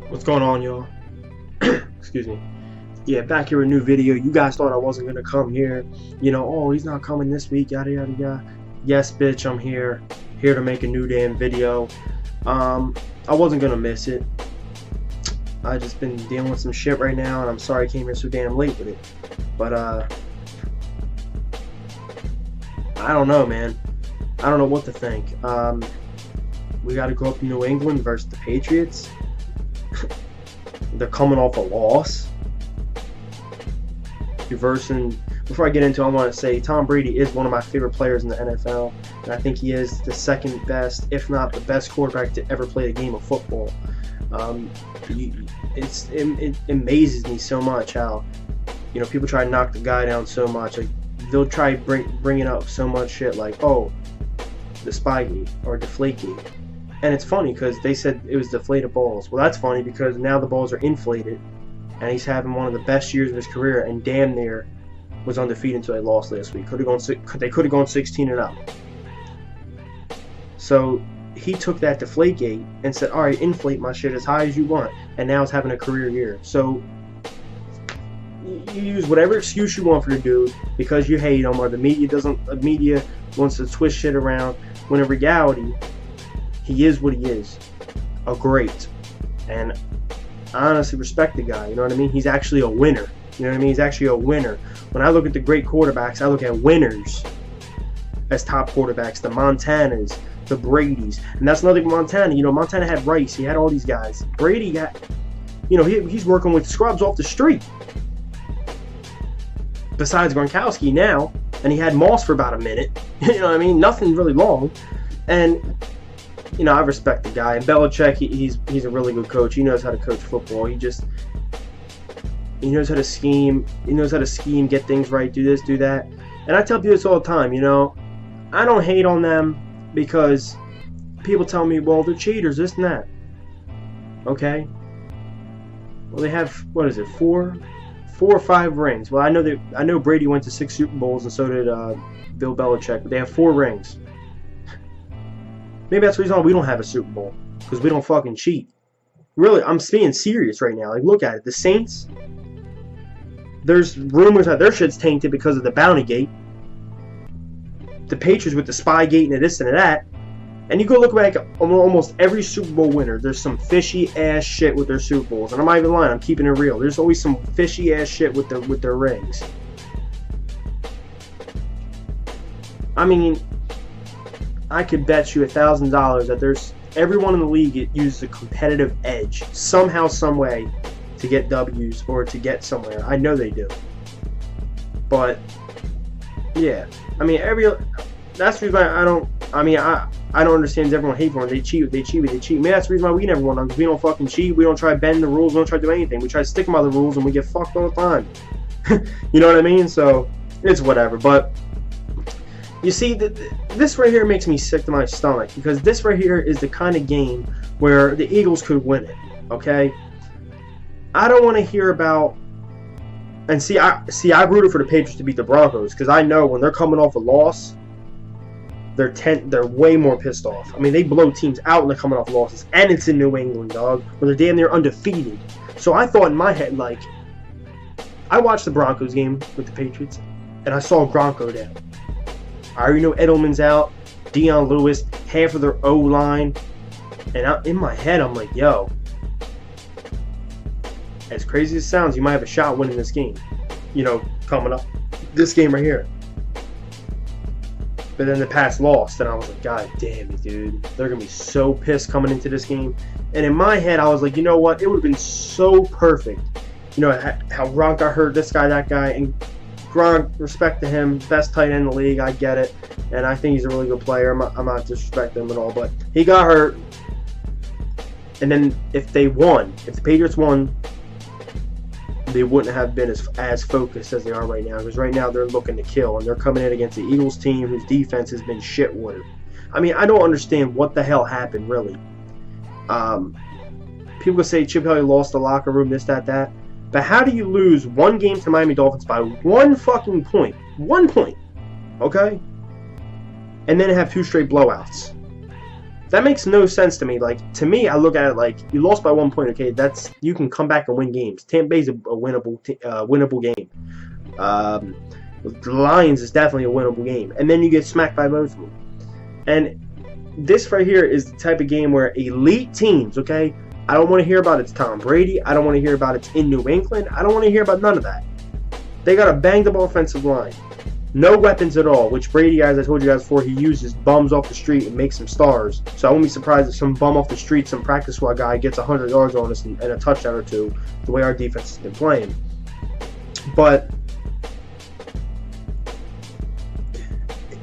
What's going on, y'all? Excuse me. Yeah, back here with a new video. You guys thought I wasn't gonna come here. Oh, he's not coming this week, yada yada yada. Yes, bitch, I'm here to make a new damn video. I wasn't gonna miss it. I just been dealing with some shit right now, and I'm sorry I came here so damn late with it. But I don't know, man. I don't know what to think. We got to go up to New England versus the Patriots. They're coming off a loss. Before I get into it, I want to say Tom Brady is one of my favorite players in the NFL, and I think he is the second best, if not the best quarterback to ever play a game of football. It amazes me so much how people try to knock the guy down so much. Like they'll try bringing up so much shit like, oh, the Spygate or Deflategate. And it's funny because they said it was deflated balls. Well, that's funny because now the balls are inflated, and he's having one of the best years of his career, and damn near was undefeated until they lost last week. They could have gone 16-0. So he took that Deflategate and said, "All right, inflate my shit as high as you want," and now he's having a career year. So you use whatever excuse you want for the dude because you hate him, or the media wants to twist shit around. When in reality, he is what he is, a great, and I honestly respect the guy. You know what I mean? He's actually a winner. You know what I mean? He's actually a winner. When I look at the great quarterbacks, I look at winners as top quarterbacks. The Montanas, the Bradys, and that's nothing but Montana. Montana had Rice. He had all these guys. Brady got, he's working with scrubs off the street. Besides Gronkowski now, and he had Moss for about a minute. You know what I mean? Nothing really long, and. I respect the guy. And Belichick, he's a really good coach. He knows how to coach football. He knows how to scheme. He knows how to scheme, get things right, do this, do that. And I tell people this all the time. I don't hate on them because people tell me, well, they're cheaters, this and that. Okay. Well, they have, what is it, four or five rings. Well, I know Brady went to 6 Super Bowls, and so did Bill Belichick. But they have 4 rings. Maybe that's the reason why we don't have a Super Bowl, because we don't fucking cheat. Really, I'm being serious right now. Like, look at it. The Saints, there's rumors that their shit's tainted because of the Bounty Gate. The Patriots with the Spygate and this and that. And you go look back at almost every Super Bowl winner, there's some fishy-ass shit with their Super Bowls. And I'm not even lying. I'm keeping it real. There's always some fishy-ass shit with their rings. I mean, I could bet you $1,000 that there's everyone in the league uses a competitive edge somehow, some way to get W's or to get somewhere. I know they do. But yeah, I mean that's the reason why I don't understand everyone hates on them. They cheat. Maybe that's the reason why we never won them, because we don't fucking cheat. We don't try to bend the rules. We don't try to do anything. We try to stick by the rules, and we get fucked all the time. You know what I mean? So it's whatever. But you see, this right here makes me sick to my stomach, because this right here is the kind of game where the Eagles could win it, okay? I don't want to hear about... And I rooted for the Patriots to beat the Broncos, because I know when they're coming off a loss, they're way more pissed off. I mean, they blow teams out when they're coming off losses, and it's in New England, dog, where they're damn near undefeated. So I thought in my head, like, I watched the Broncos game with the Patriots, and I saw Gronk go down. I already know Edelman's out, Dion Lewis, half of their O-line, and in my head I'm like, yo, as crazy as it sounds, you might have a shot winning this game, coming up, this game right here. But then the Pats lost, and I was like, God damn it, dude, they're going to be so pissed coming into this game. And in my head, I was like, you know what, it would have been so perfect, how Gronk got hurt, this guy, that guy, and Gronk, respect to him, best tight end in the league, I get it, and I think he's a really good player. I'm not disrespecting him at all, but he got hurt, and then if the Patriots won, they wouldn't have been as focused as they are right now, because right now they're looking to kill, and they're coming in against the Eagles team whose defense has been shit water. I mean, I don't understand what the hell happened, really. People say Chip Kelly lost the locker room, this, that. But how do you lose one game to Miami Dolphins by 1 fucking point? 1 point. Okay? And then have 2 straight blowouts. That makes no sense to me. Like, to me, I look at it like, you lost by 1 point. Okay, you can come back and win games. Tampa Bay's a winnable game. The Lions is definitely a winnable game, and then you get smacked by both of them. And this right here is the type of game where elite teams, okay, I don't want to hear about it's Tom Brady. I don't want to hear about it's in New England. I don't want to hear about none of that. They got a banged up offensive line. No weapons at all, which Brady, as I told you guys before, he uses bums off the street and makes them stars. So I won't be surprised if some bum off the street, some practice squad guy gets 100 yards on us and a touchdown or two, the way our defense has been playing. But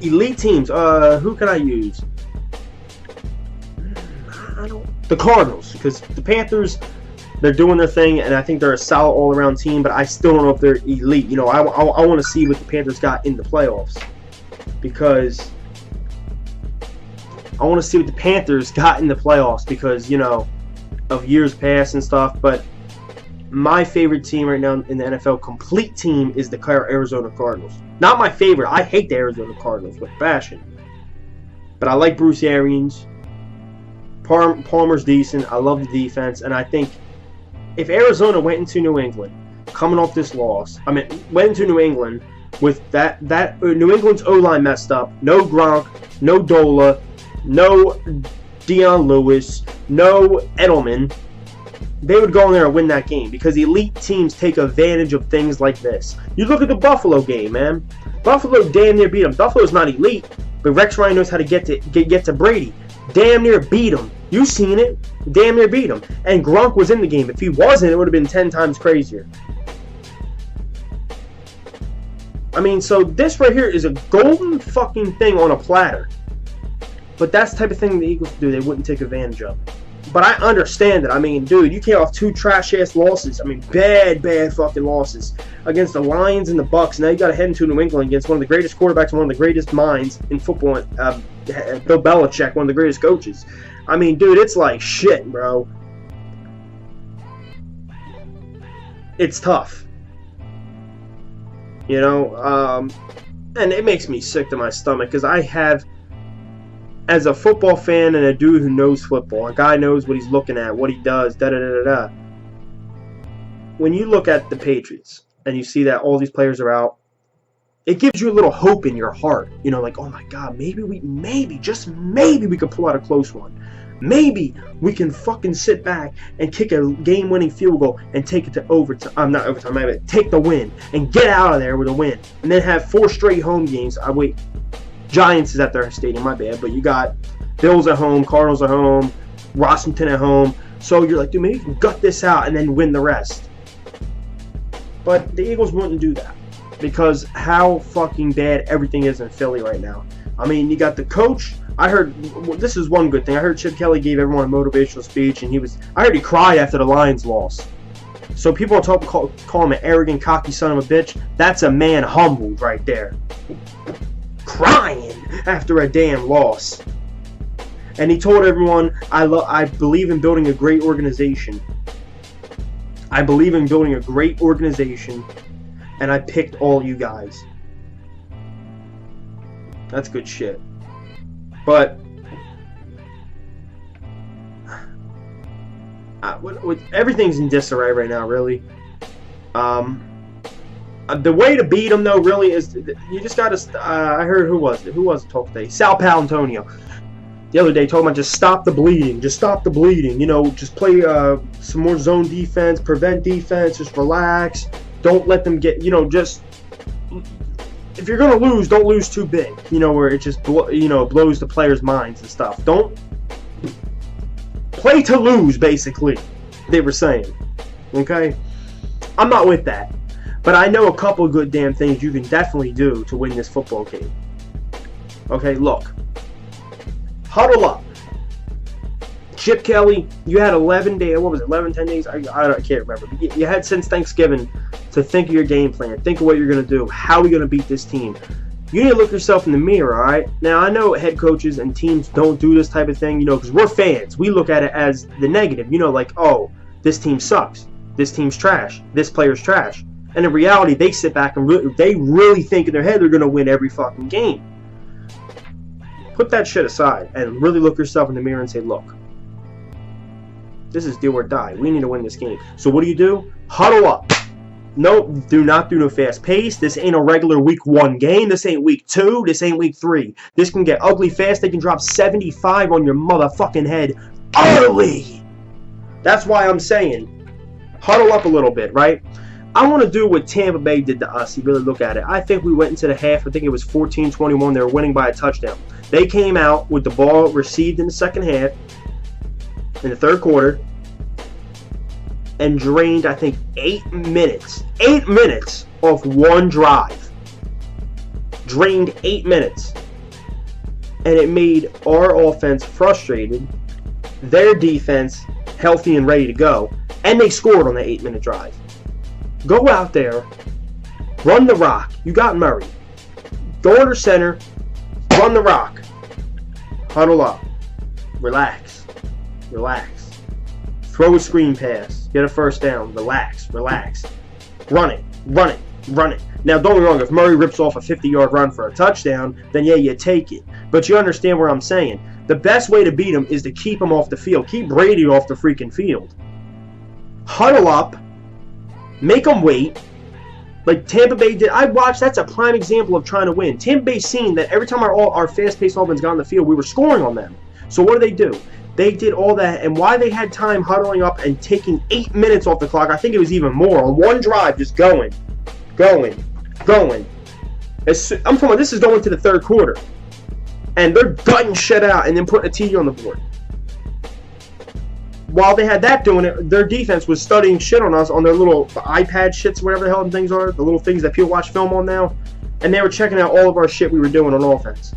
elite teams, who can I use? The Cardinals, because the Panthers, they're doing their thing, and I think they're a solid all-around team, but I still don't know if they're elite. You know, I want to see what the Panthers got in the playoffs, because I want to see what the Panthers got in the playoffs because, you know, of years past and stuff. But my favorite team right now in the NFL, complete team, is the Arizona Cardinals. Not my favorite. I hate the Arizona Cardinals with passion. But I like Bruce Arians. Palmer's decent. I love the defense. And I think if Arizona went into New England, coming off this loss, went into New England with that New England's O-line messed up. No Gronk, no Dola, no Deion Lewis, no Edelman. They would go in there and win that game because elite teams take advantage of things like this. You look at the Buffalo game, man. Buffalo damn near beat them. Buffalo's not elite, but Rex Ryan knows how to get to Brady. Damn near beat him. You seen it. Damn near beat him. And Gronk was in the game. If he wasn't, it would have been 10 times crazier. I mean, so this right here is a golden fucking thing on a platter. But that's the type of thing the Eagles do. They wouldn't take advantage of. But I understand it. I mean, dude, you came off 2 trash-ass losses. I mean, bad fucking losses against the Lions and the Bucks. Now you got to head into New England against one of the greatest quarterbacks and one of the greatest minds in football, Bill Belichick, one of the greatest coaches. I mean, dude, it's like shit, bro. It's tough. You know, and it makes me sick to my stomach because I have, as a football fan and a dude who knows football, a guy knows what he's looking at, what he does, da-da-da-da-da. When you look at the Patriots and you see that all these players are out, it gives you a little hope in your heart. You know, like, oh my God, just maybe we could pull out a close one. Maybe we can fucking sit back and kick a game-winning field goal and take it to overtime. Not overtime, take the win and get out of there with a win. And then have 4 straight home games. Giants is at their stadium, my bad. But you got Bills at home, Cardinals at home, Washington at home. So you're like, dude, maybe you can gut this out and then win the rest. But the Eagles wouldn't do that because how fucking bad everything is in Philly right now. I mean, you got the coach. I heard, this is one good thing. I heard Chip Kelly gave everyone a motivational speech, and I heard he cried after the Lions lost. So people call him an arrogant, cocky son of a bitch. That's a man humbled right there. Crying after a damn loss. And he told everyone, I believe in building a great organization. I believe in building a great organization, and I picked all you guys. That's good shit. But everything's in disarray right now, really. The way to beat them, though, really is you just got to. I heard who was it talk today? Sal Paolantonio. The other day talking about just stop the bleeding. Just stop the bleeding. You know, just play some more zone defense, prevent defense, just relax. Don't let them get. You know, just. If you're going to lose, don't lose too big, you know, where it just, blows the players' minds and stuff. Don't play to lose, basically, they were saying, okay? I'm not with that, but I know a couple of good damn things you can definitely do to win this football game. Okay, look. Huddle up. Chip Kelly, you had 11 days, 10 days? I can't remember. You had since Thanksgiving to think of your game plan, think of what you're going to do, how are we going to beat this team. You need to look yourself in the mirror, all right? Now, I know head coaches and teams don't do this type of thing, you know, because we're fans. We look at it as the negative, you know, like, oh, this team sucks. This team's trash. This player's trash. And in reality, they sit back and they really think in their head they're going to win every fucking game. Put that shit aside and really look yourself in the mirror and say, look, this is do or die. We need to win this game. So what do? Huddle up. No, do not do no fast pace. This ain't a regular week 1 game. This ain't week 2. This ain't week 3. This can get ugly fast. They can drop 75 on your motherfucking head early. That's why I'm saying huddle up a little bit, right? I want to do what Tampa Bay did to us. You really look at it. I think we went into the half. I think it was 14-21. They were winning by a touchdown. They came out with the ball received in the second half, in the third quarter, and drained, I think, 8 minutes. 8 minutes off one drive. Drained 8 minutes. And it made our offense frustrated, their defense healthy and ready to go, and they scored on the 8-minute drive. Go out there, run the rock. You got Murray. Go under center, run the rock. Huddle up. Relax. Relax. Throw a screen pass. Get a first down. Relax. Relax. Run it. Run it. Run it. Now, don't get me wrong. If Murray rips off a 50-yard run for a touchdown, then yeah, you take it. But you understand where I'm saying. The best way to beat him is to keep him off the field. Keep Brady off the freaking field. Huddle up. Make them wait. Like Tampa Bay did. I watched. That's a prime example of trying to win. Tampa Bay seen that every time our fast-paced offense got on the field, we were scoring on them. So what do? They did all that, and why they had time huddling up and taking 8 minutes off the clock, I think it was even more, on one drive, just going. I'm talking about this is going to the third quarter. And they're gutting shit out and then putting a TD on the board. While they had that doing it, their defense was studying shit on us on their little iPad shits, whatever the hell them things are, the little things that people watch film on now, and they were checking out all of our shit we were doing on offense.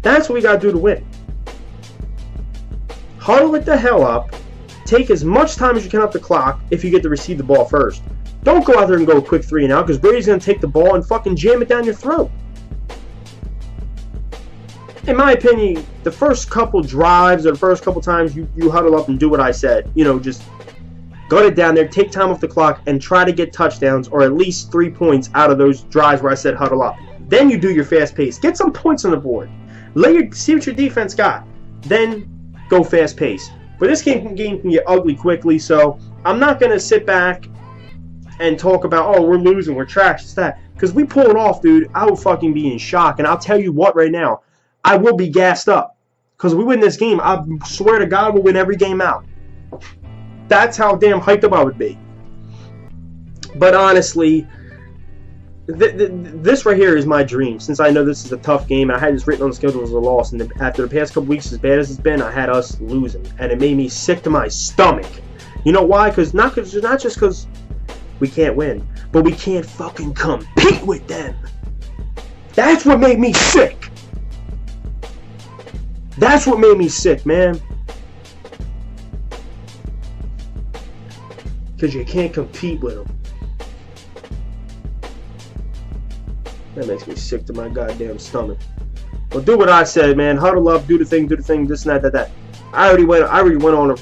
That's what we got to do to win. Huddle it the hell up. Take as much time as you can off the clock if you get to receive the ball first. Don't go out there and go a quick 3 and out, because Brady's going to take the ball and fucking jam it down your throat. In my opinion, the first couple drives or the first couple times you huddle up and do what I said. You know, just gut it down there, take time off the clock, and try to get touchdowns or at least 3 points out of those drives where I said huddle up. Then you do your fast pace. Get some points on the board. See what your defense got. Then go fast pace. But this game can get ugly quickly, so I'm not going to sit back and talk about, oh, we're losing, we're trash, it's that. Because we pull it off, dude, I will fucking be in shock. And I'll tell you what right now, I will be gassed up. Because we win this game, I swear to God, we'll win every game out. That's how damn hyped up I would be. But honestly, this right here is my dream. Since I know this is a tough game, and I had this written on the schedule as a loss, and after the past couple weeks, as bad as it's been, I had us losing. And it made me sick to my stomach. You know why? Because not just because we can't win, but we can't fucking compete with them. That's what made me sick. That's what made me sick, man. Because you can't compete with them. That makes me sick to my goddamn stomach. Well, do what I said, man. Huddle up, do the thing, this and that. I already went on a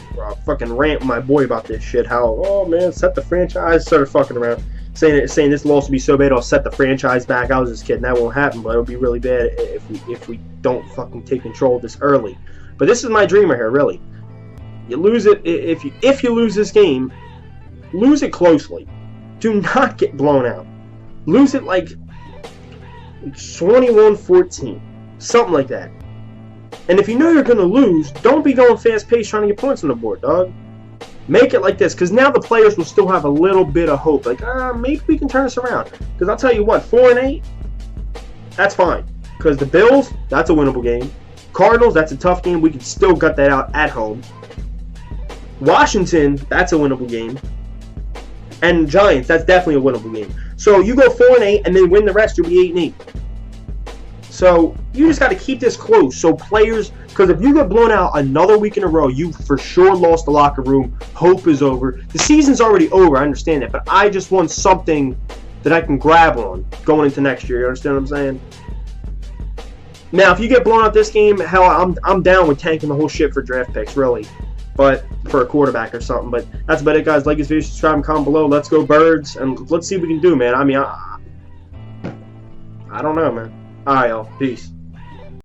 fucking rant with my boy about this shit. How, oh man, set the franchise. Started fucking around, saying this loss will be so bad, I'll set the franchise back. I was just kidding. That won't happen, but it'll be really bad if we don't fucking take control of this early. But this is my dream right here, really. You lose it if you lose this game, lose it closely. Do not get blown out. Lose it like 21-14, something like that. And if you know you're going to lose, don't be going fast-paced trying to get points on the board, dog. Make it like this, because now the players will still have a little bit of hope. Like, maybe we can turn this around. Because I'll tell you what, 4-8, that's fine. Because the Bills, that's a winnable game. Cardinals, that's a tough game. We can still gut that out at home. Washington, that's a winnable game. And Giants, that's definitely a winnable game. So you go 4-8 and then win the rest, you'll be 8-8. So you just got to keep this close. So players, because if you get blown out another week in a row, you for sure lost the locker room. Hope is over. The season's already over. I understand that, but I just want something that I can grab on going into next year. You understand what I'm saying? Now, if you get blown out this game, hell, I'm down with tanking the whole shit for draft picks, really. But for a quarterback or something. But that's about it, guys. Like this video, subscribe, and comment below. Let's go Birds, and let's see what we can do, man. I mean, I don't know, man. All right, y'all. Peace.